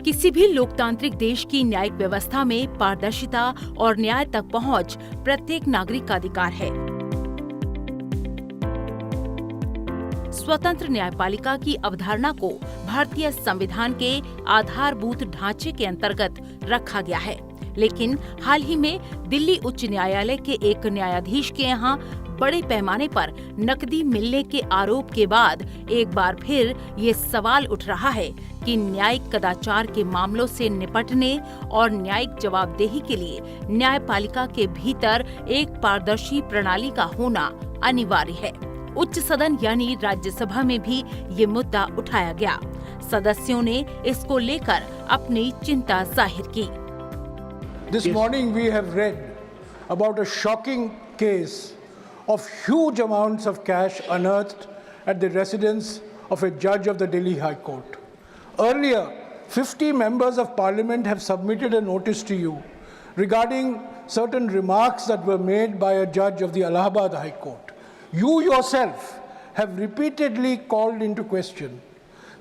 किसी भी लोकतांत्रिक देश की न्यायिक व्यवस्था में पारदर्शिता और न्याय तक पहुंच प्रत्येक नागरिक का अधिकार है। स्वतंत्र न्यायपालिका की अवधारणा को भारतीय संविधान के आधारभूत ढांचे के अंतर्गत रखा गया है, लेकिन हाल ही में दिल्ली उच्च न्यायालय के एक न्यायाधीश के यहाँ बड़े पैमाने पर नकदी मिलने के आरोप के बाद एक बार फिर ये सवाल उठ रहा है कि न्यायिक कदाचार के मामलों से निपटने और न्यायिक जवाबदेही के लिए न्यायपालिका के भीतर एक पारदर्शी प्रणाली का होना अनिवार्य है। उच्च सदन यानी राज्यसभा में भी ये मुद्दा उठाया गया। सदस्यों ने इसको लेकर अपनी चिंता जाहिर की। This morning we have read about a shocking case of huge amounts of cash unearthed at the residence of a judge of the Delhi High Court. Earlier, 50 members of parliament have submitted a notice to you regarding certain remarks that were made by a judge of the Allahabad High Court. You yourself have repeatedly called into question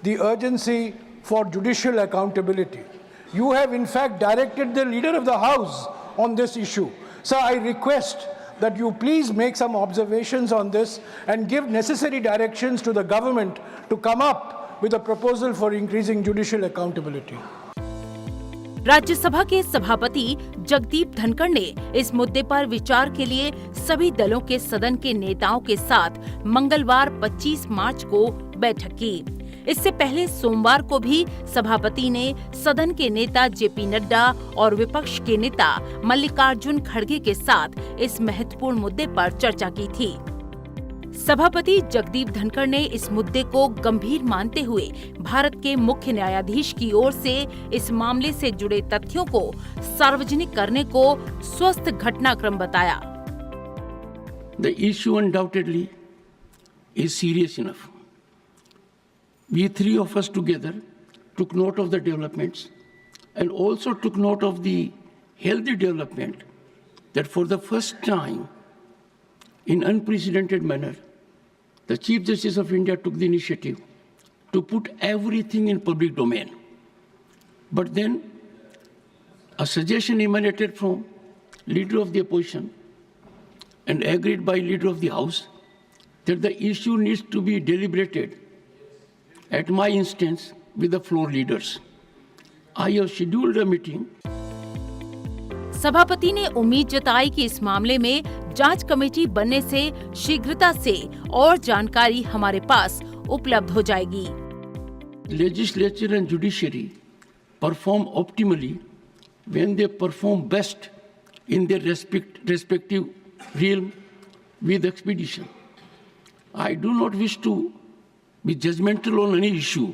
the urgency for judicial accountability. You have in fact directed the leader of the house on this issue. Sir, I request that you please make some observations on this and give necessary directions to the government to come up with a proposal for increasing judicial accountability. Rajya Sabha के सभापति जगदीप धनखड़ ने इस मुद्दे पर विचार के लिए सभी दलों के सदन के नेताओं के साथ मंगलवार 25 मार्च को बैठक की। इससे पहले सोमवार को भी सभापति ने सदन के नेता जेपी नड्डा और विपक्ष के नेता मल्लिकार्जुन खड़गे के साथ इस महत्वपूर्ण मुद्दे पर चर्चा की थी। सभापति जगदीप धनखड़ ने इस मुद्दे को गंभीर मानते हुए भारत के मुख्य न्यायाधीश की ओर से इस मामले से जुड़े तथ्यों को सार्वजनिक करने को स्वस्थ घटनाक्रम बताया। The issue undoubtedly is serious enough. We three of us together took note of the developments and also took note of the healthy development that for the first time in unprecedented manner, the Chief Justice of India took the initiative to put everything in public domain. But then a suggestion emanated from leader of the opposition and agreed by leader of the House that the issue needs to be deliberated at my instance with the floor leaders. I have scheduled a meeting. सभापति ने उम्मीद जताई कि इस मामले में जांच committee बनने से शीघ्रता से और जानकारी हमारे पास उपलब्ध हो जाएगी। Legislature and judiciary perform optimally when they perform best in their respective realm with expedition. I do not wish to be judgmental on any issue,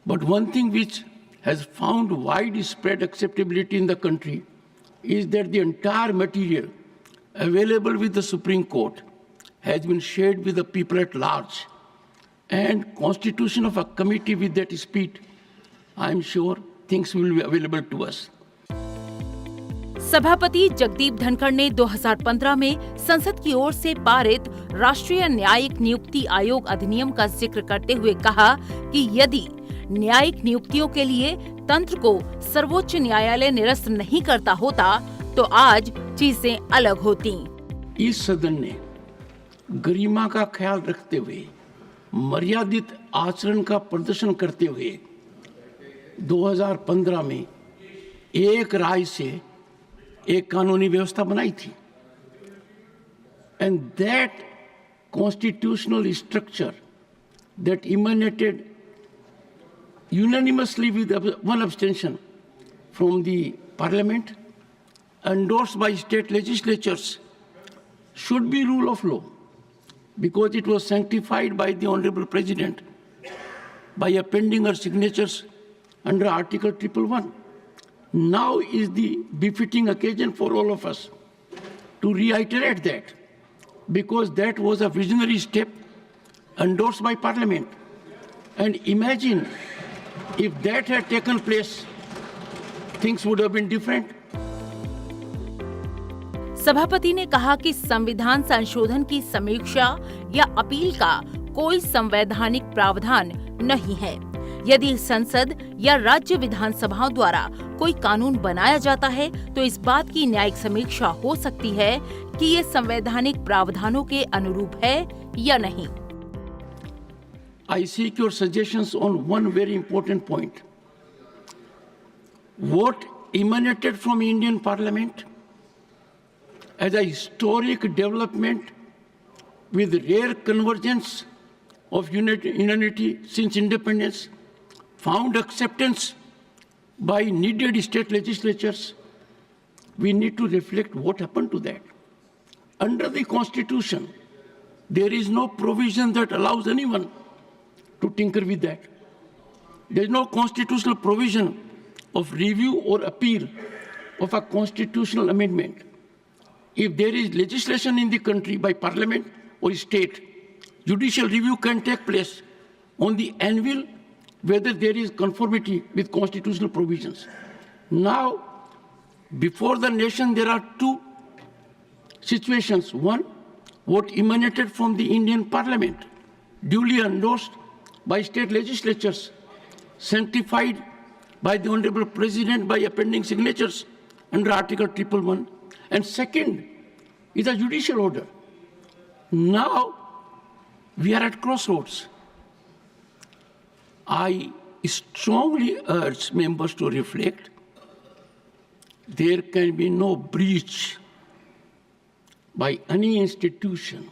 but one thing which has found widespread acceptability in the country is that the entire material available with the Supreme Court has been shared with the people at large, and constitution of a committee with that speed, I am sure things will be available to us. सभापति जगदीप धनखड़ ने 2015 में संसद की ओर से पारित राष्ट्रीय न्यायिक नियुक्ति आयोग अधिनियम का जिक्र करते हुए कहा कि यदि न्यायिक नियुक्तियों के लिए तंत्र को सर्वोच्च न्यायालय निरस्त नहीं करता होता तो आज चीजें अलग होती। इस सदन ने गरिमा का ख्याल रखते हुए मर्यादित आचरण का प्रदर्शन करते हुए 2015 में एक राय से एक कानूनी व्यवस्था बनाई थी, and that constitutional structure that emanated unanimously with one abstention from the parliament, endorsed by state legislatures, should be rule of law because it was sanctified by the Honorable President by appending her signatures under Article 111. Now is the befitting occasion for all of us to reiterate that, because that was a visionary step endorsed by Parliament. And imagine if that had taken place, things would have been different. सभापति ने कहा कि संविधान संशोधन की समीक्षा या appeal का कोई संवैधानिक प्रावधान नहीं है। यदि संसद या राज्य विधानसभाओं द्वारा कोई कानून बनाया जाता है तो इस बात की न्यायिक समीक्षा हो सकती है कि ये संवैधानिक प्रावधानों के अनुरूप है या नहीं। I seek your suggestions on one very important point. What emanated from Indian Parliament as a historic development with rare convergence of unity since independence found acceptance by needed state legislatures. We need to reflect what happened to that. Under the Constitution, there is no provision that allows anyone to tinker with that. There is no constitutional provision of review or appeal of a constitutional amendment. If there is legislation in the country by parliament or state, judicial review can take place on the anvil whether there is conformity with constitutional provisions. Now, before the nation, there are two situations. One, what emanated from the Indian Parliament, duly endorsed by state legislatures, sanctified by the Honorable President by appending signatures under Article 111. And second is a judicial order. Now, we are at crossroads. I strongly urge members to reflect. There can be no breach by any institution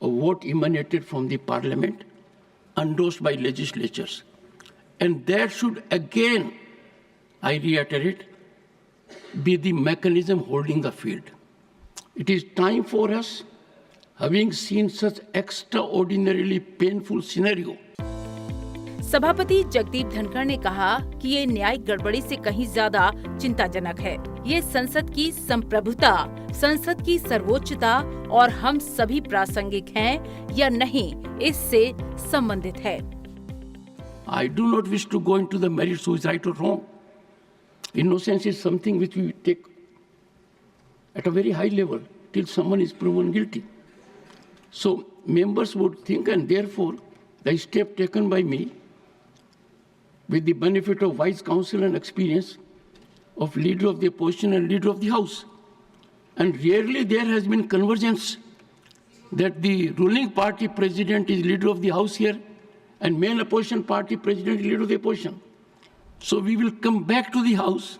of what emanated from the Parliament, endorsed by legislatures. And that should again, I reiterate, be the mechanism holding the field. It is time for us, having seen such extraordinarily painful scenario. सभापति जगदीप धनखड़ ने कहा कि ये न्यायिक गड़बड़ी से कहीं ज्यादा चिंताजनक है। ये संसद की संप्रभुता, संसद की सर्वोच्चता और हम सभी प्रासंगिक हैं या नहीं, इससे संबंधित है। I do not wish to go into the merits who is right or wrong. Innocence is something which we take at a very high level till someone is proven guilty. So members would think, and therefore the step taken by me, with the benefit of wise counsel and experience of leader of the opposition and leader of the House. And rarely there has been convergence that the ruling party president is leader of the House here and main opposition party president is leader of the opposition. So we will come back to the House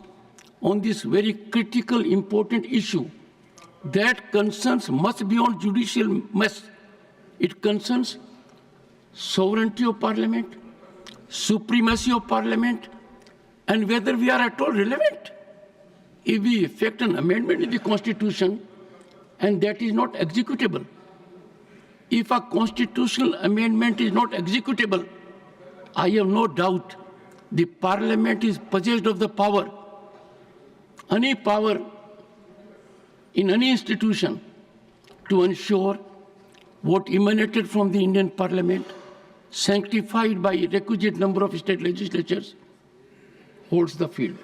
on this very critical, important issue that concerns much beyond judicial mess. It concerns sovereignty of Parliament, supremacy of Parliament, and whether we are at all relevant. If we effect an amendment in the Constitution and that is not executable, if a constitutional amendment is not executable, I have no doubt the Parliament is possessed of the power, any power in any institution, to ensure what emanated from the Indian Parliament, sanctified by a requisite number of state legislatures, holds the field.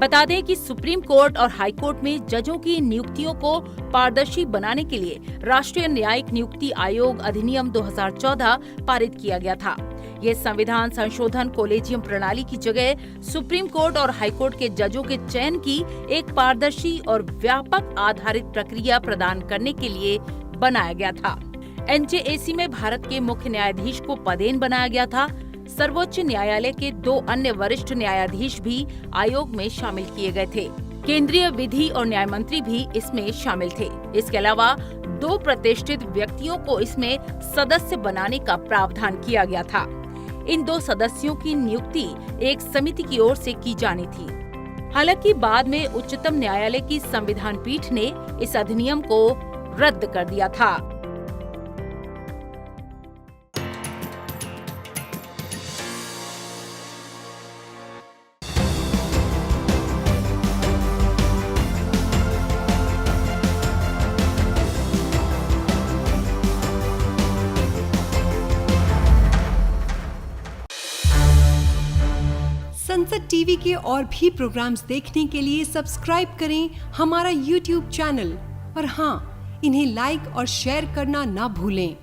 बता दें कि supreme court और high court में जजों की नियुक्तियों को पारदर्शी बनाने के लिए राष्ट्रीय न्यायिक नियुक्ति आयोग अधिनियम 2014 पारित किया गया था। ये संविधान संशोधन कोलेजियम प्रणाली की जगह सुप्रीम कोर्ट और हाई कोर्ट के जजों के चयन की एक पारदर्शी और व्यापक आधारित प्रक्रिया प्रदान करने के लिए बनाया गया था। एनजेएसी में भारत के मुख्य न्यायाधीश को पदेन बनाया गया था। सर्वोच्च न्यायालय के 2 अन्य वरिष्ठ न्यायाधीश भी आयोग में शामिल किए गए थे। केंद्रीय विधि और न्याय मंत्री भी इसमें शामिल थे। इसके अलावा 2 प्रतिष्ठित व्यक्तियों को इसमें सदस्य बनाने का प्रावधान किया गया था। इन 2 सदस्यों की नियुक्ति एक समिति की ओर से की जानी थी। हालांकि बाद में उच्चतम न्यायालय की संविधान पीठ ने इस अधिनियम को रद्द कर दिया था। संसद टीवी के और भी प्रोग्राम्स देखने के लिए सब्सक्राइब करें हमारा YouTube चैनल और हाँ, इन्हें लाइक और शेयर करना ना भूलें।